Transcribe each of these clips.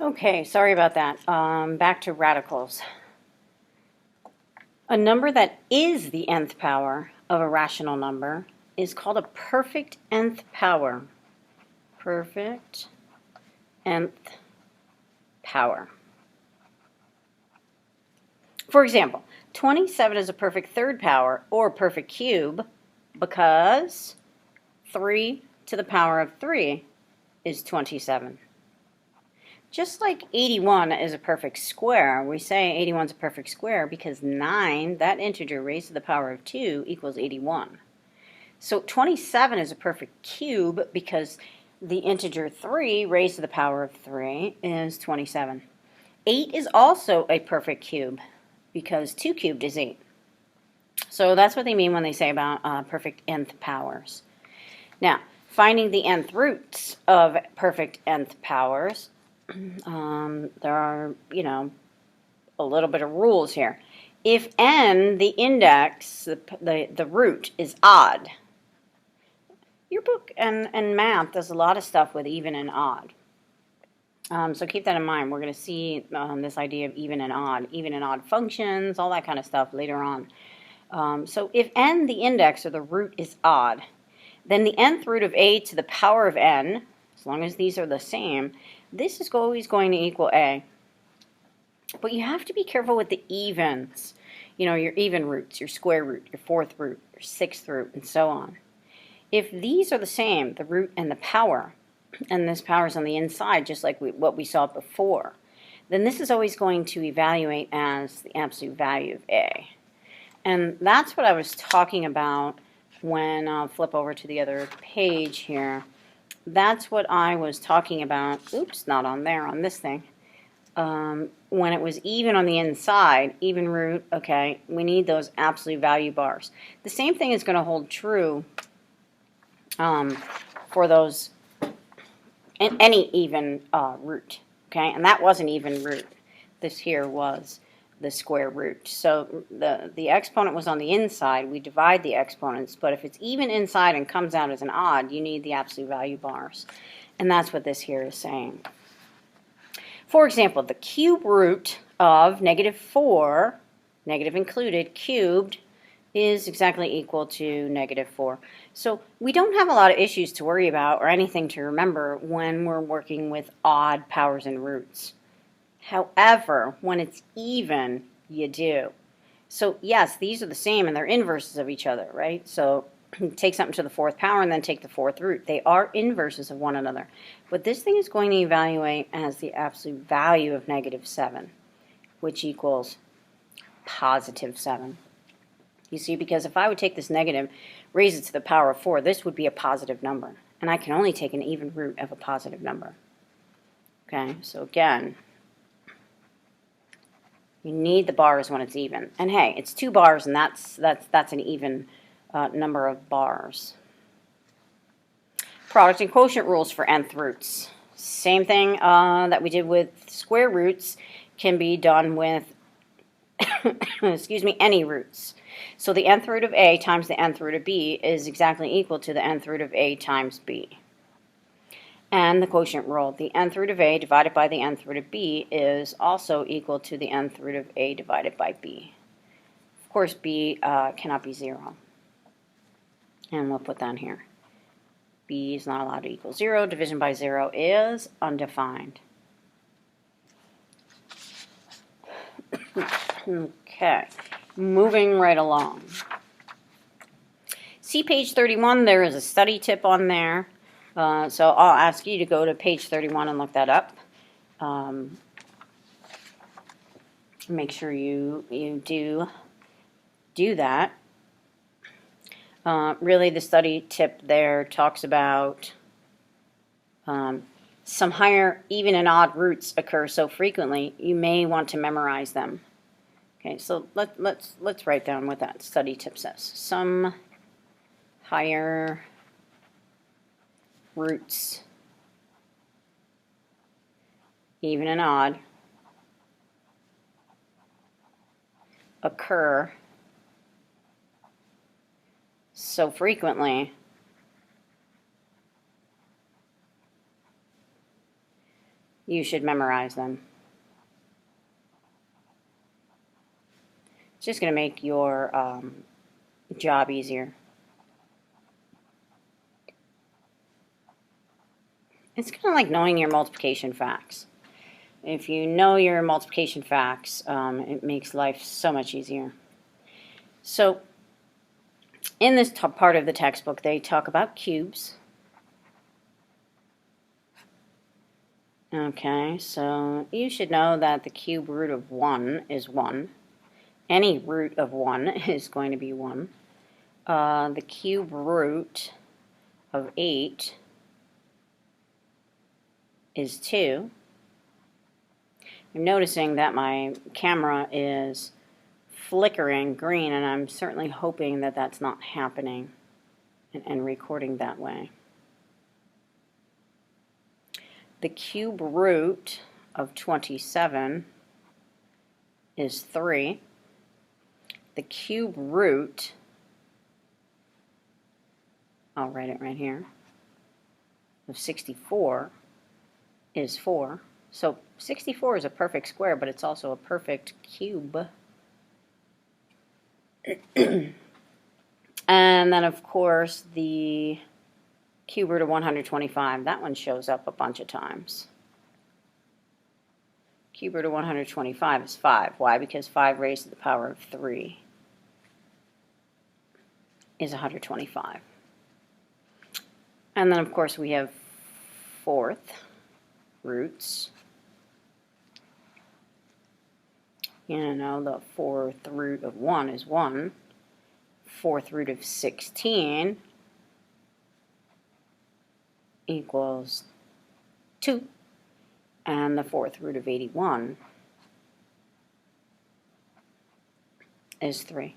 Okay, sorry about that. Back to radicals. A number that is the nth power of a rational number is called a perfect nth power. Perfect nth power. For example, 27 is a perfect third power or perfect cube because 3 to the power of 3 is 27. Just like 81 is a perfect square, we say 81 is a perfect square because 9, that integer raised to the power of 2, equals 81. So 27 is a perfect cube because the integer 3 raised to the power of 3 is 27. 8 is also a perfect cube because 2 cubed is 8. So that's what they mean when they say about perfect nth powers. Now, finding the nth roots of perfect nth powers, there are, a little bit of rules here. If n, the index, the root, is odd, your book and math does a lot of stuff with even and odd. So keep that in mind. We're going to see this idea of even and odd functions, all that kind of stuff later on. So if n, the index or the root, is odd, then the nth root of a to the power of n, as long as these are the same, this is always going to equal a. But you have to be careful with the evens. Your even roots, your square root, your fourth root, your sixth root, and so on. If these are the same, the root and the power, and this power is on the inside, just like what we saw before, then this is always going to evaluate as the absolute value of a. And that's what I was talking about when I'll flip over to the other page here. That's what I was talking about. Oops, not on there, on this thing. When it was even on the inside, even root, okay, we need those absolute value bars. The same thing is going to hold true for those, any even root, okay, and that was an even root. This here was the square root. So the exponent was on the inside. We divide the exponents, but if it's even inside and comes out as an odd, you need the absolute value bars. And that's what this here is saying. For example, the cube root of -4, negative included, cubed, is exactly equal to -4. So we don't have a lot of issues to worry about or anything to remember when we're working with odd powers and roots. However, when it's even, you do. So yes, these are the same and they're inverses of each other, right? So take something to the fourth power and then take the fourth root. They are inverses of one another. But this thing is going to evaluate as the absolute value of -7, which equals +7. You see, because if I would take this negative, raise it to the power of 4, this would be a positive number. And I can only take an even root of a positive number. Okay, so again, you need the bars when it's even. And hey, it's 2 bars, and that's an even number of bars. Product and quotient rules for nth roots. Same thing that we did with square roots can be done with excuse me, any roots. So the nth root of a times the nth root of b is exactly equal to the nth root of a times b. And the quotient rule, the nth root of a divided by the nth root of b is also equal to the nth root of a divided by b. Of course, b cannot be 0. And we'll put that here. B is not allowed to equal 0. Division by 0 is undefined. Okay, moving right along. See page 31, there is a study tip on there. So I'll ask you to go to page 31 and look that up. Make sure you do that. Really, the study tip there talks about some higher even and odd roots occur so frequently you may want to memorize them. Okay, so let's write down what that study tip says. Some higher roots, even and odd, occur so frequently you should memorize them. It's just going to make your job easier. It's kind of like knowing your multiplication facts. If you know your multiplication facts, it makes life so much easier. So, in this part of the textbook, they talk about cubes. Okay, so you should know that the cube root of 1 is 1. Any root of 1 is going to be 1. The cube root of 8 is 2. I'm noticing that my camera is flickering green, and I'm certainly hoping that that's not happening and recording that way. The cube root of 27 is 3. The cube root, I'll write it right here, of 64 is 4. So 64 is a perfect square, but it's also a perfect cube. And then, of course, the cube root of 125, that one shows up a bunch of times. Cube root of 125 is 5. Why? Because 5 raised to the power of 3 is 125. And then, of course, we have fourth roots. You know, the fourth root of 1 is 1. Fourth root of 16 equals 2. And the fourth root of 81 is 3.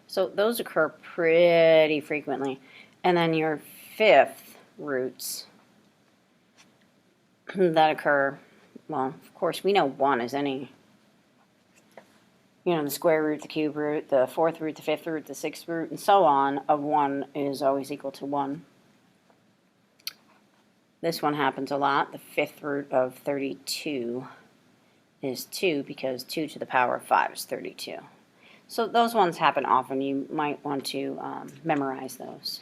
So those occur pretty frequently. And then your fifth roots that occur, well, of course, we know 1 is any, you know, the square root, the cube root, the fourth root, the fifth root, the sixth root, and so on, of 1 is always equal to 1. This one happens a lot. The fifth root of 32 is 2 because 2 to the power of 5 is 32. So those ones happen often. You might want to memorize those.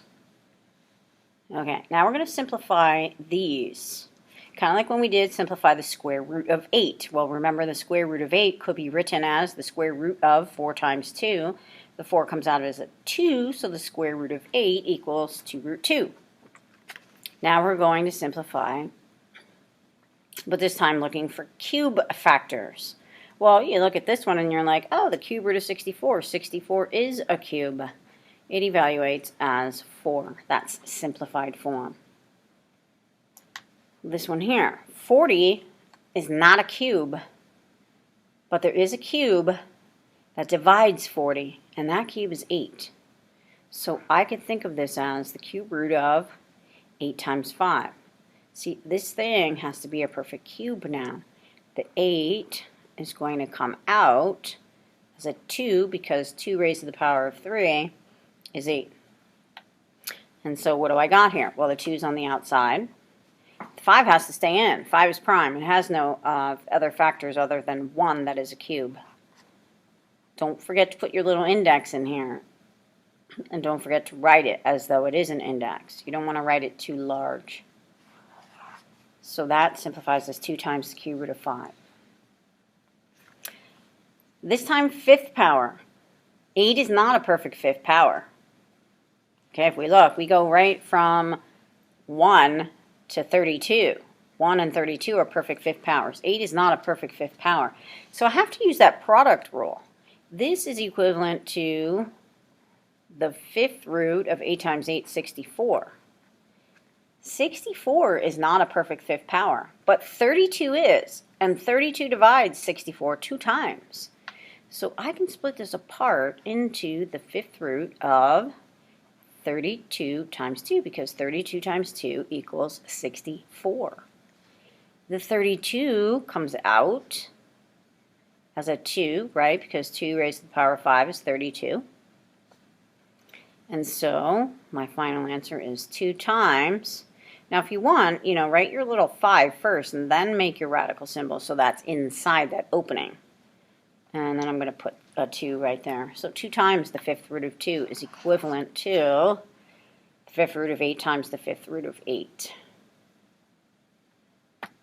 Okay, now we're going to simplify these. Kind of like when we did simplify the square root of 8. Well, remember the square root of 8 could be written as the square root of 4 times 2. The 4 comes out as a 2, so the square root of 8 equals 2 root 2. Now we're going to simplify, but this time looking for cube factors. Well, you look at this one and you're like, oh, the cube root of 64. 64 is a cube. It evaluates as 4. That's simplified form. This one here, 40 is not a cube, but there is a cube that divides 40, and that cube is 8. So I could think of this as the cube root of 8 times 5. See, this thing has to be a perfect cube now. The 8 is going to come out as a 2 because 2 raised to the power of 3 is 8. And so what do I got here? Well, the 2 is on the outside. The 5 has to stay in. 5 is prime. It has no other factors other than 1 that is a cube. Don't forget to put your little index in here. And don't forget to write it as though it is an index. You don't want to write it too large. So that simplifies as 2 times the cube root of 5. This time, fifth power. 8 is not a perfect fifth power. Okay, if we look, we go right from 1 to 32. 1 and 32 are perfect fifth powers. 8 is not a perfect fifth power. So I have to use that product rule. This is equivalent to the fifth root of 8 times 8, 64. 64 is not a perfect fifth power, but 32 is, and 32 divides 64 2 times. So I can split this apart into the fifth root of 32 times 2, because 32 times 2 equals 64. The 32 comes out as a 2, right, because 2 raised to the power of 5 is 32. And so my final answer is 2 times Now, if you want, write your little 5 first and then make your radical symbol so that's inside that opening. And then I'm going to put a 2 right there. So 2 times the 5th root of 2 is equivalent to the 5th root of 8 times the 5th root of 8.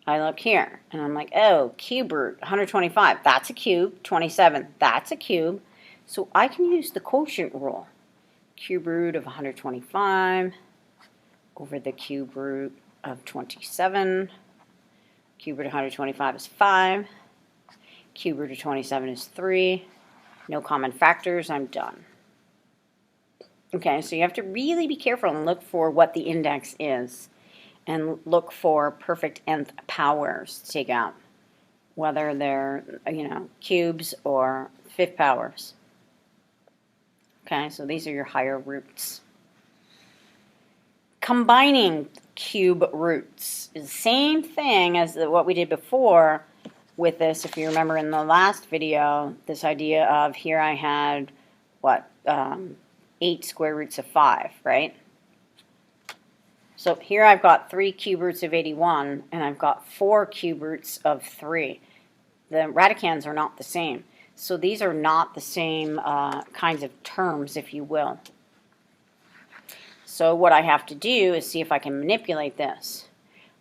I look here, and I'm like, oh, cube root, 125, that's a cube. 27, that's a cube. So I can use the quotient rule. Cube root of 125 over the cube root of 27. Cube root of 125 is 5. Cube root of 27 is 3. No common factors, I'm done. Okay, so you have to really be careful and look for what the index is. And look for perfect nth powers to take out, whether they're, cubes or fifth powers. Okay, so these are your higher roots. Combining cube roots is the same thing as what we did before with this. If you remember in the last video, this idea of here I had, 8 square roots of 5, right? So here I've got 3 cube roots of 81, and I've got 4 cube roots of 3. The radicands are not the same. So these are not the same kinds of terms, if you will. So what I have to do is see if I can manipulate this.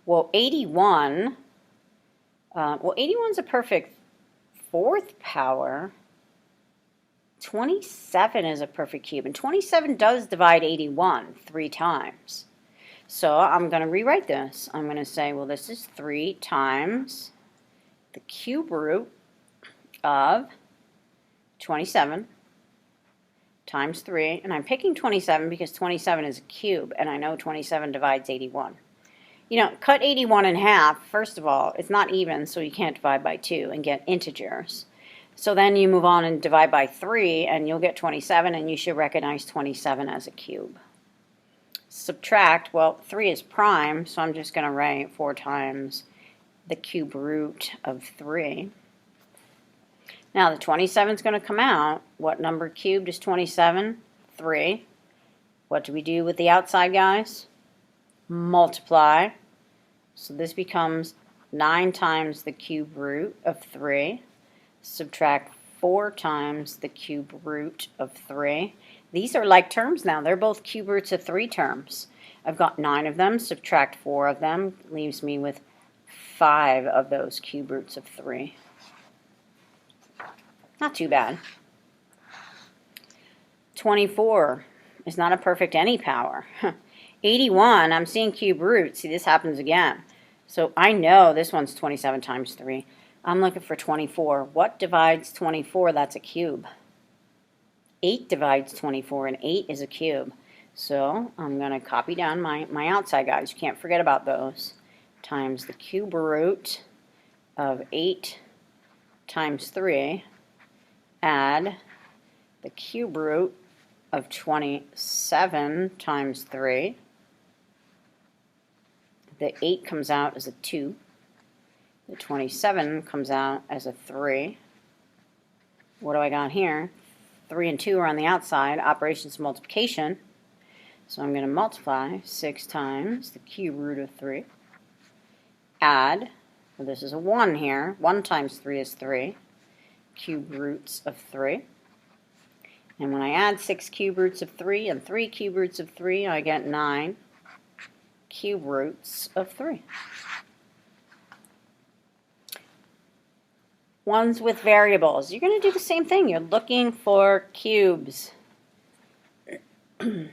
Well, 81 is a perfect 4th power. 27 is a perfect cube, and 27 does divide 81 3 times. So I'm going to rewrite this. I'm going to say, well, this is 3 times the cube root of 27 times 3. And I'm picking 27 because 27 is a cube, and I know 27 divides 81. Cut 81 in half. First of all, it's not even, so you can't divide by 2 and get integers. So then you move on and divide by 3, and you'll get 27, and you should recognize 27 as a cube. Subtract, well, 3 is prime, so I'm just going to write 4 times the cube root of 3. Now the 27 is going to come out. What number cubed is 27? 3. What do we do with the outside, guys? Multiply. So this becomes 9 times the cube root of 3. Subtract 4 times the cube root of 3. These are like terms now. They're both cube roots of 3 terms. I've got 9 of them. Subtract 4 of them. Leaves me with 5 of those cube roots of 3. Not too bad. 24 is not a perfect any power. 81, I'm seeing cube roots. See, this happens again. So I know this one's 27 times 3. I'm looking for 24. What divides 24? That's a cube. 8 divides 24, and 8 is a cube. So I'm going to copy down my outside guys. You can't forget about those. Times the cube root of 8 times 3. Add the cube root of 27 times 3. The 8 comes out as a 2. The 27 comes out as a 3. What do I got here? 3 and 2 are on the outside, operations of multiplication. So I'm going to multiply 6 times the cube root of 3. Add, well, this is a 1 here. 1 times 3 is 3. Cube roots of 3. And when I add 6 cube roots of 3 and 3 cube roots of 3, I get 9 cube roots of 3. Ones with variables. You're going to do the same thing. You're looking for cubes. I'm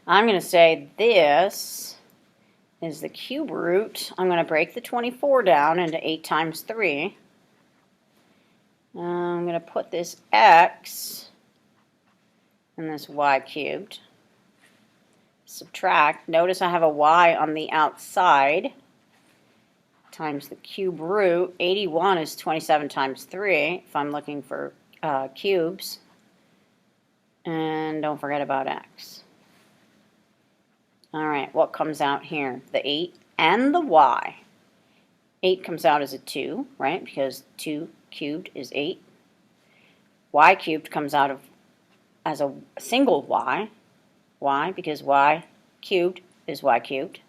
going to say this is the cube root. I'm going to break the 24 down into 8 times 3. I'm going to put this x and this y cubed. Subtract. Notice I have a y on the outside. Times the cube root. 81 is 27 times 3 if I'm looking for cubes. And don't forget about x. Alright, what comes out here? The 8 and the y. 8 comes out as a 2, right? Because 2 cubed is 8. Y cubed comes out as a single y. Why? Because y cubed is y cubed.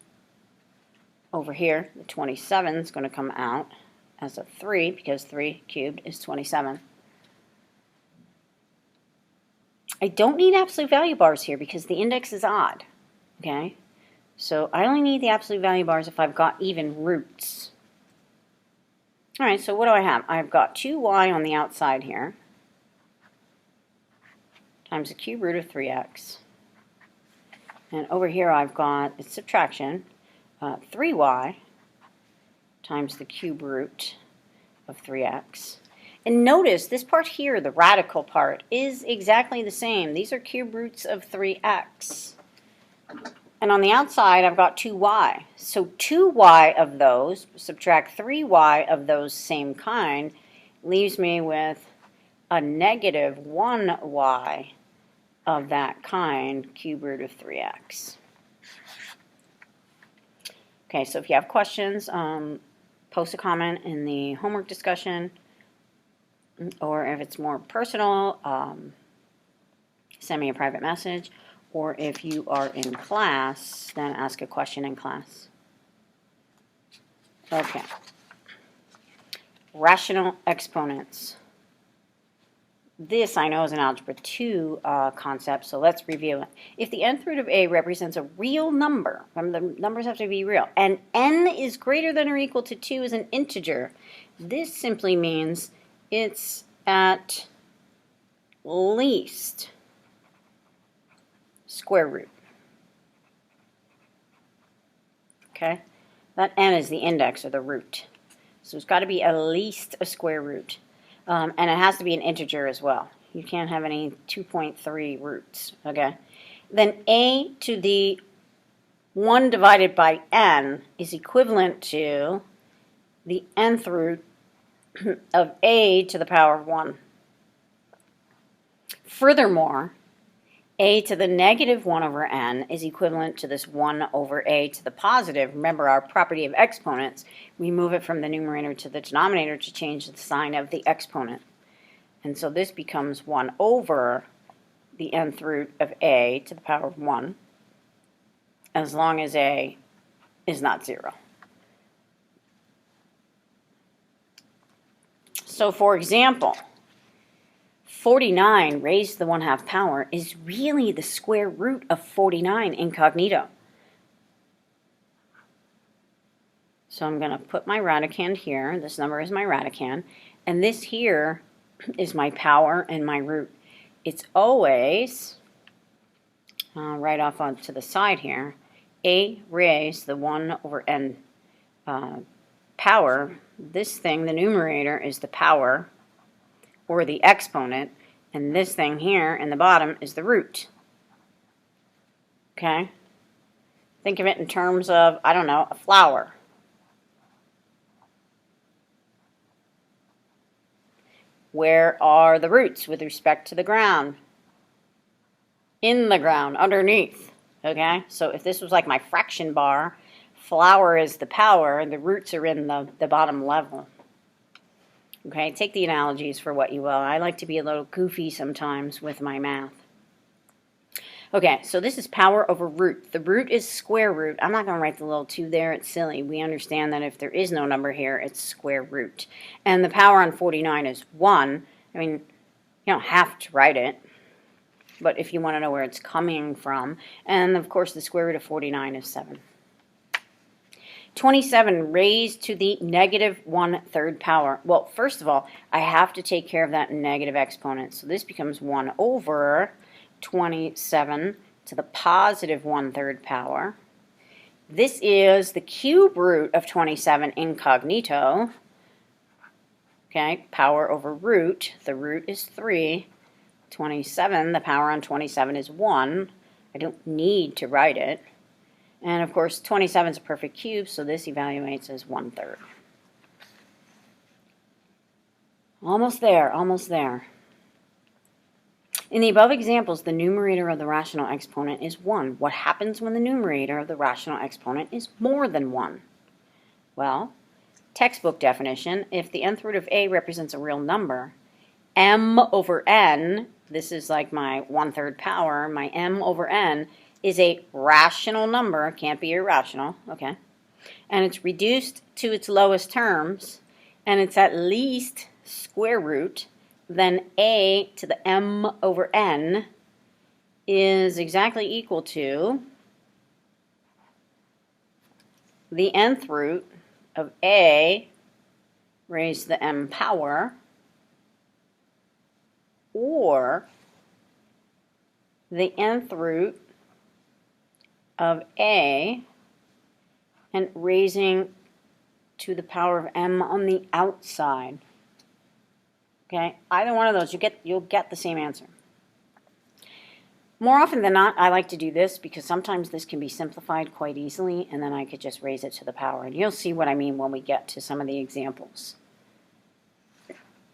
Over here, the 27 is going to come out as a 3 because 3 cubed is 27. I don't need absolute value bars here because the index is odd, okay? So I only need the absolute value bars if I've got even roots. All right, so what do I have? I've got 2y on the outside here times the cube root of 3x. And over here I've got, it's subtraction, 3y times the cube root of 3x. And notice this part here, the radical part, is exactly the same. These are cube roots of 3x. And on the outside, I've got 2y. So 2y of those, subtract 3y of those same kind, leaves me with a negative 1y of that kind, cube root of 3x. Okay, so if you have questions, post a comment in the homework discussion, or if it's more personal, send me a private message, or if you are in class, then ask a question in class. Okay. Rational exponents. This I know is an Algebra 2 concept, so let's review it. If the nth root of a represents a real number, remember the numbers have to be real, and n is greater than or equal to 2 is an integer, this simply means it's at least square root. Okay? That n is the index or the root. So it's got to be at least a square root. And it has to be an integer as well. You can't have any 2.3 roots. Okay? Then a to the 1 divided by n is equivalent to the nth root of a to the power of 1. Furthermore, a to the negative 1 over n is equivalent to this 1 over a to the positive. Remember our property of exponents. We move it from the numerator to the denominator to change the sign of the exponent. And so this becomes 1 over the nth root of a to the power of 1, as long as a is not 0. So for example, 49 raised to the 1/2 power is really the square root of 49 incognito. So I'm going to put my radicand here. This number is my radicand. And this here is my power and my root. It's always, right off onto the side here, a raised to the 1 over n power. This thing, the numerator, is the power or the exponent, and this thing here in the bottom is the root. Okay? Think of it in terms of, I don't know, a flower. Where are the roots with respect to the ground? In the ground, underneath. Okay? So if this was like my fraction bar, flower is the power, and the roots are in the bottom level. Okay, take the analogies for what you will. I like to be a little goofy sometimes with my math. Okay, so this is power over root. The root is square root. I'm not going to write the little 2 there. It's silly. We understand that if there is no number here, it's square root. And the power on 49 is 1. I mean, you don't have to write it, but if you want to know where it's coming from. And, of course, the square root of 49 is 7. 27 raised to the negative 1/3 power. Well, first of all, I have to take care of that negative exponent. So this becomes 1 over 27 to the positive 1/3 power. This is the cube root of 27 incognito. Okay, power over root. The root is 3. 27, the power on 27 is 1. I don't need to write it. And of course, 27 is a perfect cube, so this evaluates as 1/3. Almost there, almost there. In the above examples, the numerator of the rational exponent is 1. What happens when the numerator of the rational exponent is more than 1? Well, textbook definition, if the nth root of a represents a real number, m over n, this is like my 1/3 power, my m over n, is a rational number, can't be irrational, okay? And it's reduced to its lowest terms, and it's at least square root, then a to the m over n is exactly equal to the nth root of a raised to the m power, or the nth root of a and raising to the power of m on the outside. Okay, either one of those, you'll get the same answer. More often than not, I like to do this because sometimes this can be simplified quite easily, and then I could just raise it to the power. And you'll see what I mean when we get to some of the examples.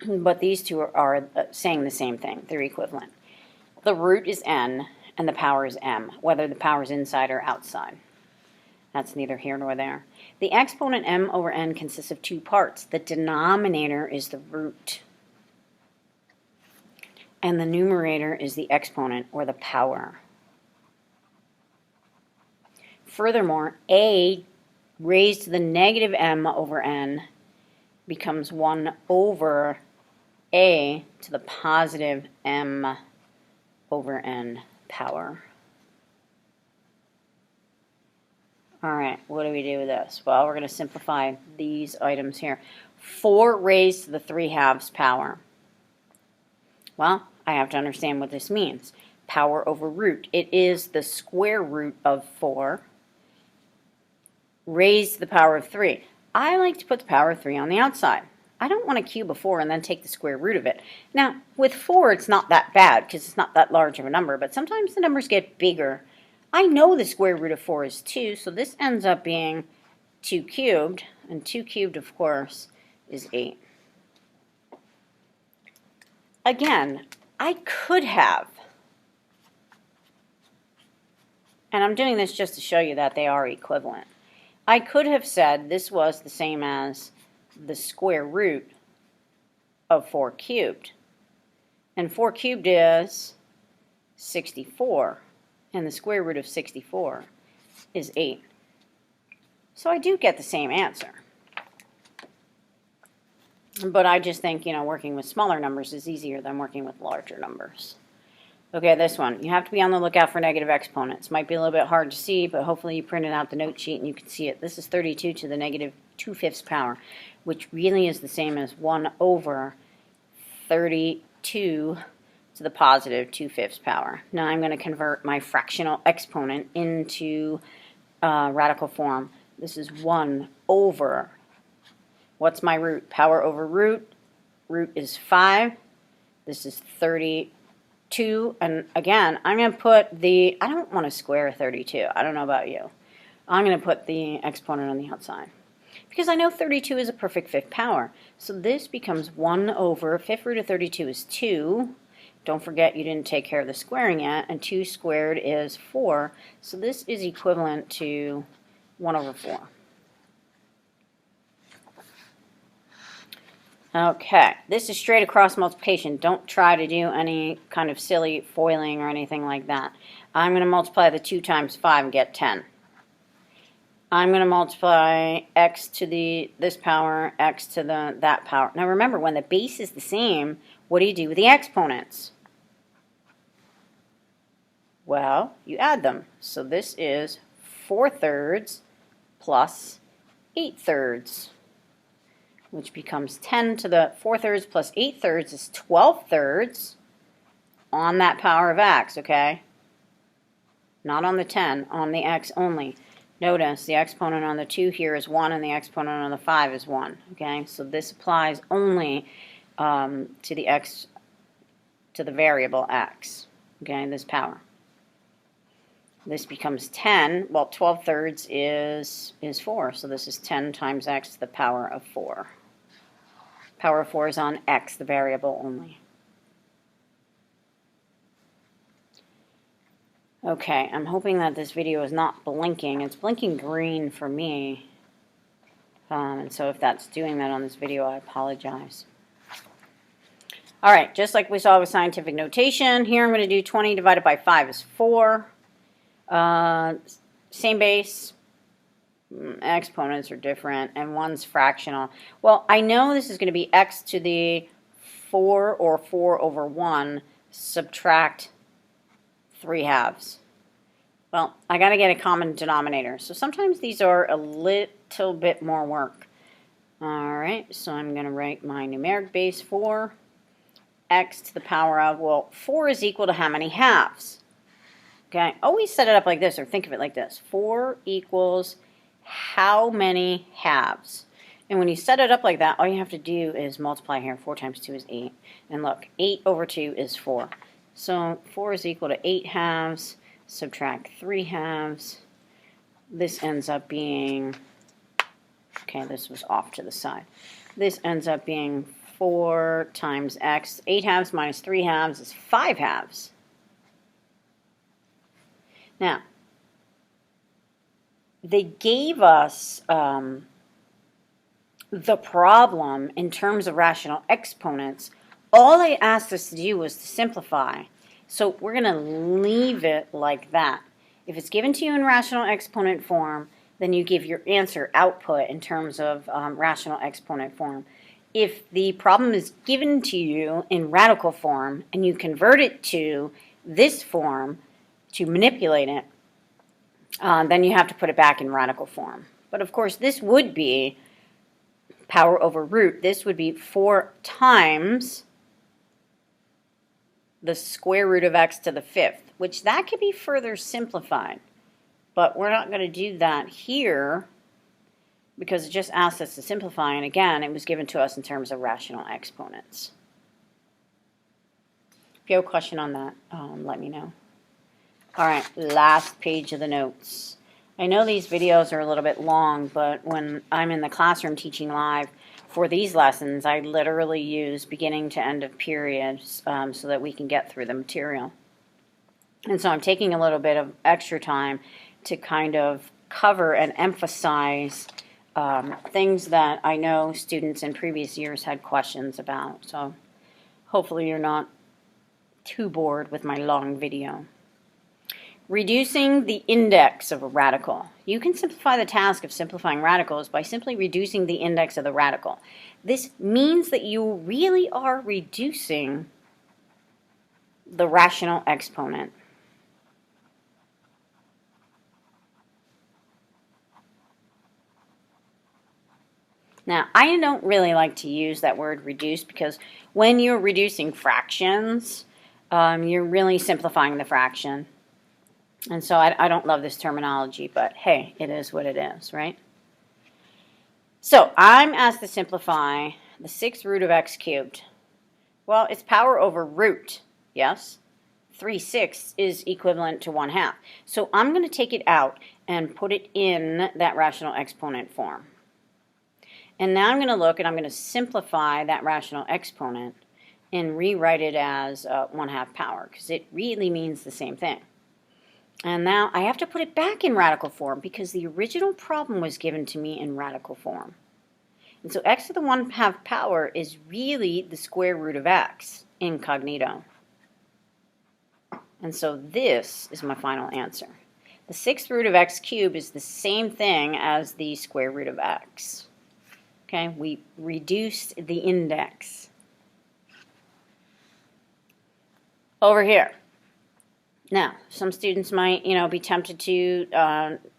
But these two are saying the same thing. They're equivalent. The root is n, and the power is m, whether the power is inside or outside. That's neither here nor there. The exponent m over n consists of two parts. The denominator is the root, and the numerator is the exponent, or the power. Furthermore, a raised to the negative m over n becomes 1 over a to the positive m over n power. All right, what do we do with this? Well, we're going to simplify these items here. 4 raised to the 3/2 power. Well, I have to understand what this means. Power over root. It is the square root of 4 raised to the power of 3. I like to put the power of 3 on the outside. I don't want to cube a 4 and then take the square root of it. Now, with 4, it's not that bad because it's not that large of a number, but sometimes the numbers get bigger. I know the square root of 4 is 2, so this ends up being 2 cubed, and 2 cubed, of course, is 8. Again, I could have, and I'm doing this just to show you that they are equivalent. I could have said this was the same as the square root of 4 cubed. And 4 cubed is 64. And the square root of 64 is 8. So I do get the same answer. But I just think, working with smaller numbers is easier than working with larger numbers. Okay, this one. You have to be on the lookout for negative exponents. Might be a little bit hard to see, but hopefully you printed out the note sheet and you can see it. This is 32 to the negative 2/5 power, which really is the same as 1 over 32 to the positive 2/5 power. Now I'm going to convert my fractional exponent into radical form. This is 1 over, what's my root? Power over root. Root is 5. This is 32. And again, I'm going to put I don't want to square 32. I don't know about you. I'm going to put the exponent on the outside, because I know 32 is a perfect 5th power. So this becomes 1 over, 5th root of 32 is 2. Don't forget you didn't take care of the squaring yet, and 2 squared is 4. So this is equivalent to 1 over 4. Okay, this is straight across multiplication. Don't try to do any kind of silly foiling or anything like that. I'm going to multiply the 2 times 5 and get 10. I'm going to multiply x to this power, x to that power. Now remember, when the base is the same, what do you do with the exponents? Well, you add them. So this is 4/3 plus 8/3, which becomes 10 to the 4/3 plus 8/3 is 12/3 on that power of x, okay? Not on the 10, on the x only. Notice the exponent on the 2 here is 1 and the exponent on the 5 is 1, okay? So this applies only to the x, to the variable x, okay, this power. This becomes 10. Well, 12/3 is 4, so this is 10 times x to the power of 4. Power of 4 is on x, the variable only. Okay, I'm hoping that this video is not blinking. It's blinking green for me. And so if that's doing that on this video, I apologize. All right, just like we saw with scientific notation, here I'm going to do 20 divided by 5 is 4. Same base, exponents are different, and one's fractional. Well, I know this is going to be x to the 4 or 4 over 1 subtract 3 halves. Well, I got to get a common denominator. So sometimes these are a little bit more work. All right, so I'm going to write my numeric base 4, x to the power of, well, 4 is equal to how many halves? Okay, always set it up like this, or think of it like this. 4 equals how many halves? And when you set it up like that, all you have to do is multiply here. 4 times 2 is 8. And look, 8 over 2 is 4. So 4 is equal to 8 halves, subtract 3 halves. This ends up being, okay, this was off to the side. This ends up being 4 times x. 8 halves minus 3 halves is 5 halves. Now, they gave us the problem in terms of rational exponents. All they asked us to do was to simplify. So we're going to leave it like that. If it's given to you in rational exponent form, then you give your answer output in terms of rational exponent form. If the problem is given to you in radical form and you convert it to this form to manipulate it, then you have to put it back in radical form. But of course, this would be power over root. This would be 4 times the square root of x to the 5th, which that could be further simplified. But we're not going to do that here because it just asked us to simplify. And again, it was given to us in terms of rational exponents. If you have a question on that, let me know. All right, last page of the notes. I know these videos are a little bit long, but when I'm in the classroom teaching live for these lessons, I literally use beginning to end of periods so that we can get through the material. And so I'm taking a little bit of extra time to kind of cover and emphasize things that I know students in previous years had questions about. So hopefully you're not too bored with my long video. Reducing the index of a radical. You can simplify the task of simplifying radicals by simply reducing the index of the radical. This means that you really are reducing the rational exponent. Now, I don't really like to use that word reduce because when you're reducing fractions, you're really simplifying the fraction. And so I don't love this terminology, but hey, it is what it is, right? So I'm asked to simplify the 6th root of x cubed. Well, it's power over root, yes? 3/6 is equivalent to 1/2. So I'm going to take it out and put it in that rational exponent form. And now I'm going to look and I'm going to simplify that rational exponent and rewrite it as 1/2 power because it really means the same thing. And now I have to put it back in radical form because the original problem was given to me in radical form. And so x to the 1/2 power is really the square root of x incognito. And so this is my final answer. The 6th root of x cubed is the same thing as the square root of x. Okay, we reduced the index. Over here. Now, some students might, be tempted to,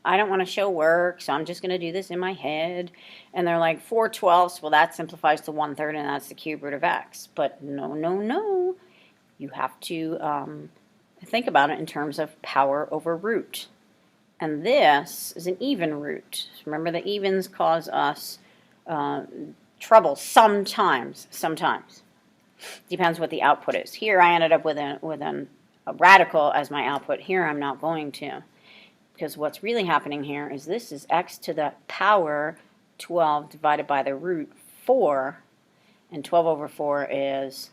I don't want to show work, so I'm just going to do this in my head. And they're like, 4/12, well, that simplifies to 1/3, and that's the cube root of x. But no, no, no. You have to think about it in terms of power over root. And this is an even root. Remember, the evens cause us trouble sometimes. Depends what the output is. Here, I ended up with a radical as my output. Here I'm not going to, because what's really happening here is this is x to the power 12 divided by the root 4, and 12 over 4 is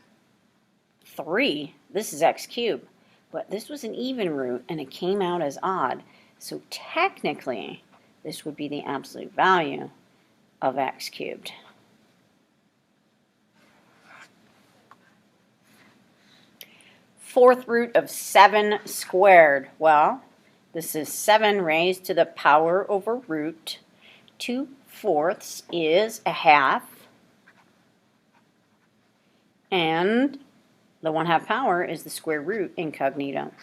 3. This is x cubed, but this was an even root and it came out as odd, so technically this would be the absolute value of x cubed. Fourth root of 7 squared. Well, This is 7 raised to the power over root. 2/4 is a half. And the 1/2 power is the square root incognito.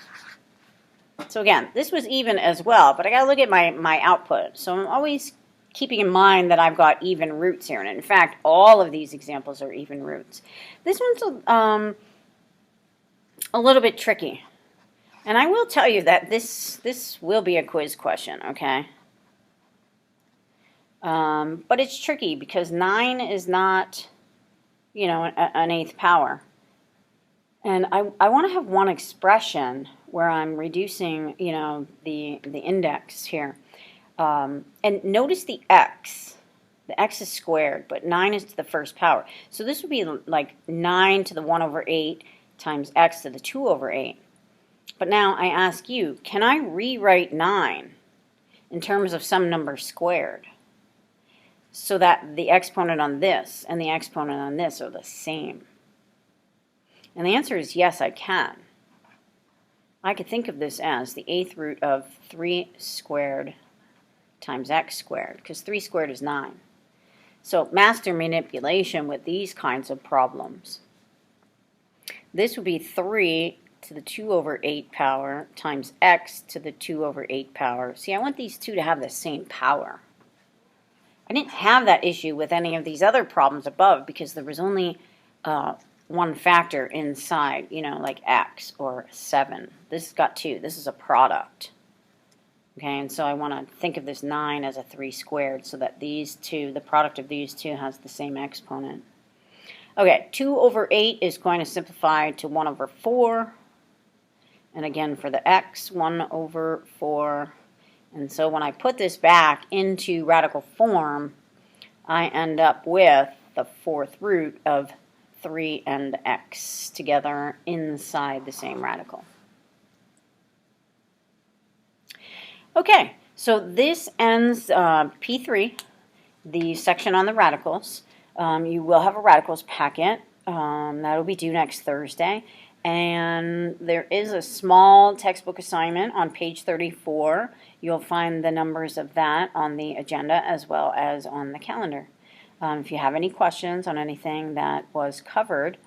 So again, this was even as well, but I got to look at my output. So I'm always keeping in mind that I've got even roots here. And in fact, all of these examples are even roots. This one's a little bit tricky. And I will tell you that this will be a quiz question, okay? But it's tricky because 9 is not, you know, an 1/8 power. And I want to have one expression where I'm reducing, you know, the index here. And notice the x. The x is squared, but 9 is to the first power. So this would be like 9 to the 1/8 times x to the 2/8. But now I ask you, can I rewrite 9 in terms of some number squared so that the exponent on this and the exponent on this are the same? And the answer is yes, I can. I could think of this as the 1/8 root of 3 squared times x squared, because 3 squared is 9. So master manipulation with these kinds of problems. This would be 3 to the 2/8 power times x to the 2/8 power. See, I want these two to have the same power. I didn't have that issue with any of these other problems above because there was only one factor inside, you know, like x or 7. This has got 2. This is a product. Okay, and so I want to think of this 9 as a 3 squared so that these two, the product of these two has the same exponent. Okay, 2/8 is going to simplify to 1/4. And again, for the x, 1/4. And so when I put this back into radical form, I end up with the 4th root of 3 and x together inside the same radical. Okay, so this ends P3, the section on the radicals. You will have a radicals packet. That'll be due next Thursday. And there is a small textbook assignment on page 34. You'll find the numbers of that on the agenda as well as on the calendar. If you have any questions on anything that was covered,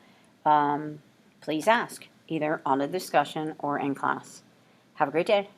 please ask, either on the discussion or in class. Have a great day.